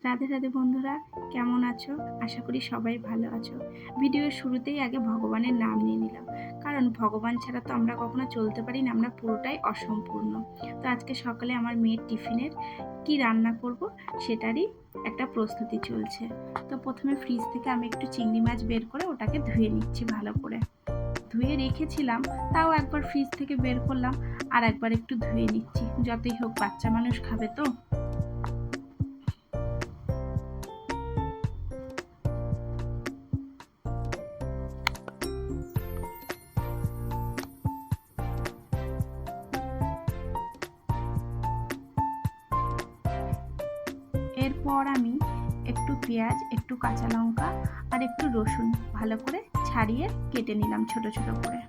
রাধে রাধে বন্ধুরা, কেমন আছো? আশা করি সবাই ভালো আছো। ভিডিওর শুরুতেই আগে ভগবানের নাম নিয়ে নিলাম, কারণ ভগবান ছাড়া তো আমরা কখনো চলতে পারি না, আমরা পুরোটাই অসম্পূর্ণ। তো আজকে সকালে আমার মেয়ের টিফিনের কি রান্না করব সেটারই একটা প্রস্তুতি চলছে। তো প্রথমে ফ্রিজ থেকে আমি একটু চিংড়ি মাছ বের করে ওটাকে ধুয়ে নিচ্ছি ভালো করে। ধুয়ে রেখেছিলাম, তাও একবার ফ্রিজ থেকে বের করলাম, আর একবার একটু ধুয়ে নিচ্ছি, যতই হোক বাচ্চা মানুষ খাবে তো। এরপর আমি একটু পেঁয়াজ, একটু কাঁচা লঙ্কা আর একটু রসুন ভালো করে ছাড়িয়ে কেটে নিলাম ছোট ছোট করে।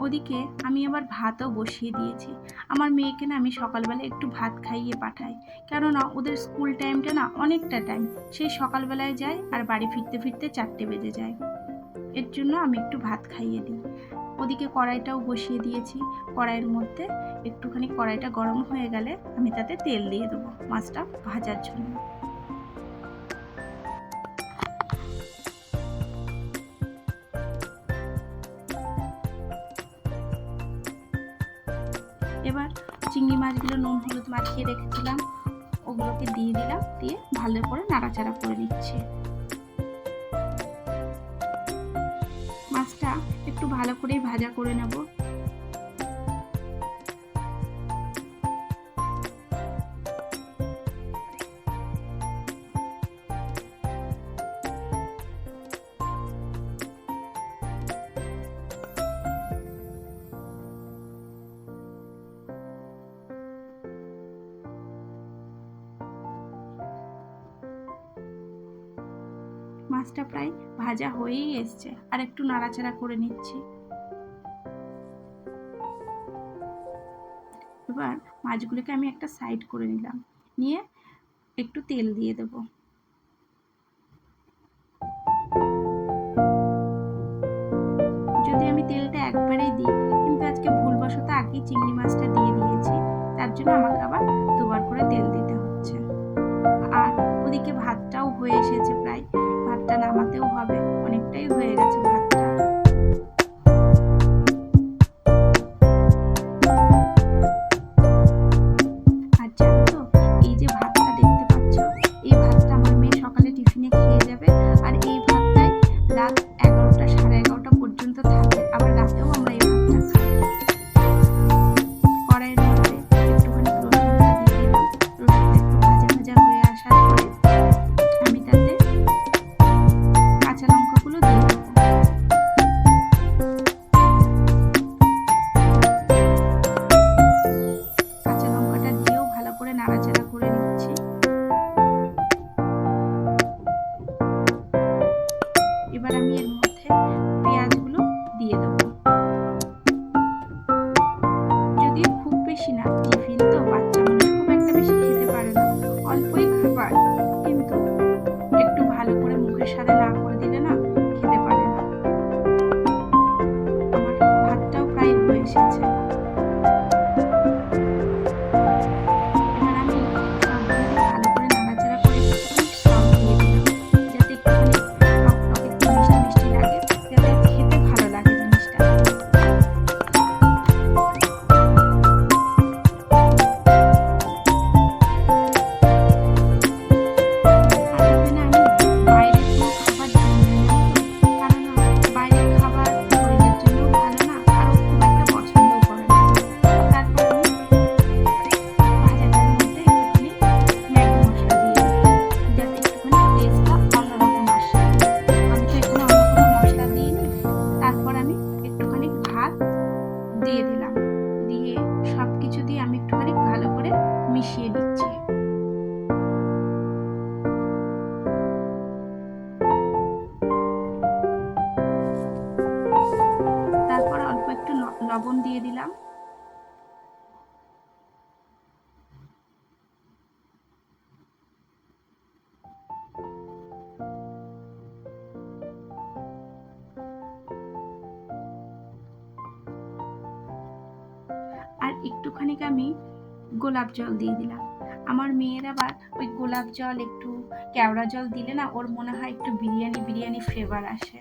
ওদিকে আমি আবার ভাতও বসিয়ে দিয়েছি। আমার মেয়েকে না আমি সকালবেলা একটু ভাত খাইয়ে পাঠাই, কেননা ওদের স্কুল টাইমটা না অনেকটা টাইম, সেই সকালবেলায় যায় আর বাড়ি ফিরতে ফিরতে 4টে বেজে যায়। এর জন্য আমি একটু ভাত খাইয়ে দিই। ওদিকে কড়াইটাও বসিয়ে দিয়েছি। কড়াইয়ের মধ্যে একটুখানি কড়াইটা গরম হয়ে গেলে আমি তাতে তেল দিয়ে দেবো মাছটা ভাজার জন্য। এবার চিংড়ি মাছগুলো নুন হলুদ মাখিয়ে রেখেছিলাম, ওগুলোকে দিয়ে দিলাম, দিয়ে ভালো করে নাড়াচাড়া করে নিচ্ছি। মাছটা একটু ভালো করেই ভাজা করে নেব। মাছটা প্রায় ভাজা হয়েই এসছে, আর একটু নাড়াচাড়া করে নিচ্ছি। এবার মাছগুলোকে আমি একটা সাইড করে নিলাম, নিয়ে একটু তেল দিয়ে দেবো। যদি আমি তেলটা একবারেই দিই, কিন্তু আজকে ভুলবশত আগেই চিংড়ি মাছটা দিয়ে দিয়েছি, তার জন্য আমাকে আবার দুবার করে তেল দিতে হচ্ছে। আর ওদিকে ভাতটাও হয়ে এসেছে প্রায়, ভাতটা নামাতেও হবে, অনেকটাই হয়ে গেছে ভাতটা। আর জানো তো, এই যে ভাতটা দেখতে পাচ্ছ, এই ভাতটা আমার মেয়ে সকালে টিফিনে খেয়ে যাবে, আর এই ভাতটাই রাত 11টা সাড়ে 11টা পর্যন্ত থাকে, আবার রাতেও আমরা এই ভাতটা খাই। কড়াইয়ের মধ্যে একটুখানি রসুনটা দিয়ে দিলাম। রসুনটা একটু ভাজা ভাজা হয়ে আসার পরে আমি তাতে কাঁচা লঙ্কাগুলো দিয়ে দেবো। কাঁচা লঙ্কাটা দিয়েও ভালো করে নাড়াচাড়া করে নিচ্ছি। এবার আমি এর মধ্যে পেঁয়াজগুলো দিয়ে দেবো। যদিও খুব বেশি না, টিফিন তো বাচ্চা মানুষ খুব একটা বেশি খেতে পারে না, অল্পই খাবার, কিন্তু একটু ভালো করে মুখের স্বাদে না করে দিলে না খেতে পারে না। আমার ভাতটাও প্রায় হয়ে এসেছে। এবার আমি সবগুলোকে ভালো করে নাড়াচাড়া করে একটুখানি সস দিয়ে দিলাম, যাতে একটুখানি টক টক একটু মিষ্টি মিষ্টি লাগে, যাতে খেতে ভালো লাগে জিনিসটা। আর এখানে আমি বাইরের কোনো খাবার দিই না, জানো তো, কেননা বাইরের খাবার শরীরের জন্যও ভালো না, আর ও খুব একটা পছন্দও করে না। তারপর আমি ভাজাটার মধ্যে একটুখানি ম্যাগি মশলা দিয়ে দিই, যাতে একটুখানি টেস্টটা অন্যরকম আসে। আমি তো এখানে অন্য কোনো মশলা দিইনি। তারপর আমি একটুখানি ভাত দিয়ে দিলাম, দিয়ে সব কিছু দিয়ে আমি একটুখানি ভালো করে মিশিয়ে নিচ্ছি। তারপর অল্প একটু লবণ দিয়ে দিলাম। একটুখানি আমি গোলাপ জল দিয়ে দিলাম। আমার মেয়ের আবার ওই গোলাপ জল একটু কেওড়া জল দিলে না ওর মনে হয় একটু বিরিয়ানি বিরিয়ানি ফ্লেভার আসে।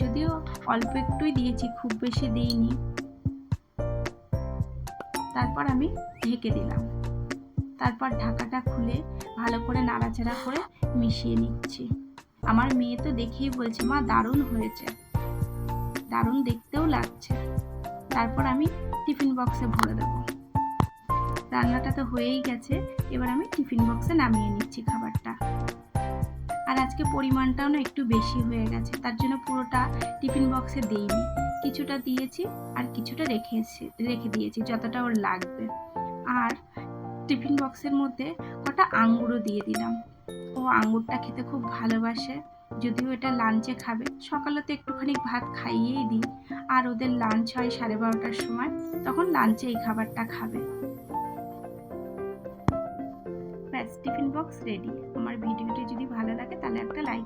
যদিও অল্প একটুই দিয়েছি, খুব বেশি দিইনি। তারপর আমি ঢেকে দিলাম। তারপর ঢাকাটা খুলে ভালো করে নাড়াচাড়া করে মিশিয়ে নিচ্ছি। আমার মেয়ে তো দেখেই বলছে, মা দারুণ হয়েছে, দারুণ দেখতেও লাগছে। তারপর আমি টিফিন বক্সে ভরে দেবো। রান্নাটা তো হয়েই গেছে, এবার আমি টিফিন বক্সে নামিয়ে নিচ্ছি খাবারটা। আর আজকে পরিমাণটাও না একটু বেশি হয়ে গেছে, তার জন্য পুরোটা টিফিন বক্সে দিইনি, কিছুটা দিয়েছি আর কিছুটা রেখে দিয়েছি যতটা ওর লাগবে। আর টিফিন বক্সের মধ্যে কটা আঙ্গুরও দিয়ে দিলাম। ও আঙ্গুরটা খেতে খুব ভালোবাসে, যদিও এটা লাঞ্চে খাবে। সকালে তো একটুখানি ভাত খাইয়েই দিই, আর ওদের লাঞ্চ হয় 12:30টার সময়, তখন লাঞ্চে এই খাবারটা খাবে। ব্যাস, টিফিন বক্স রেডি। আমার ভিডিওটি যদি ভালো লাগে তাহলে একটা লাইক